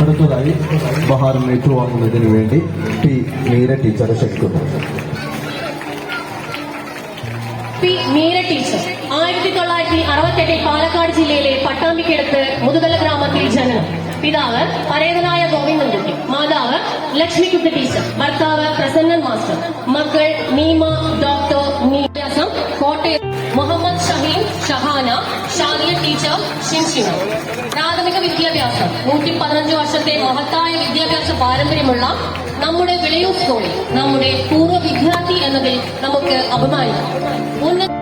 അടുത്തതായി ഉപഹാരം ഏറ്റുവാങ്ങുന്നതിന് വേണ്ടി ടി മീര ടീച്ചറെ ക്ഷണിക്കുന്നു. പി മീര ടീച്ചർ 1968 പാലക്കാട് ജില്ലയിലെ പട്ടാമ്പിക്കടുത്ത് മുതുകല ഗ്രാമത്തിൽ ജനനം. പിതാവ് പരേതനായ ഗോവിന്ദൻകുട്ടി, മാതാവ് ലക്ഷ്മിക്കുട്ടി ടീച്ചർ, ഭർത്താവ് പ്രസന്നൻ മാസ്റ്റർ, മക്കൾ നീമ, ഡോക്ടർ നീസം, കോട്ടയം മുഹമ്മദ് ഷഹീൻ, ഷഹാന, ഷാദിയ ടീച്ചർ, ഷിൻഷിന. പ്രാഥമിക വിദ്യാഭ്യാസം 115 വർഷത്തെ മഹത്തായ വിദ്യാഭ്യാസ പാരമ്പര്യമുള്ള നമ്മുടെ വിളയൂർ സ്കൂളിൽ നമ്മുടെ പൂർവ്വ വിദ്യാർത്ഥി എന്നതിൽ നമുക്ക് അഭിമാനിക്കാം.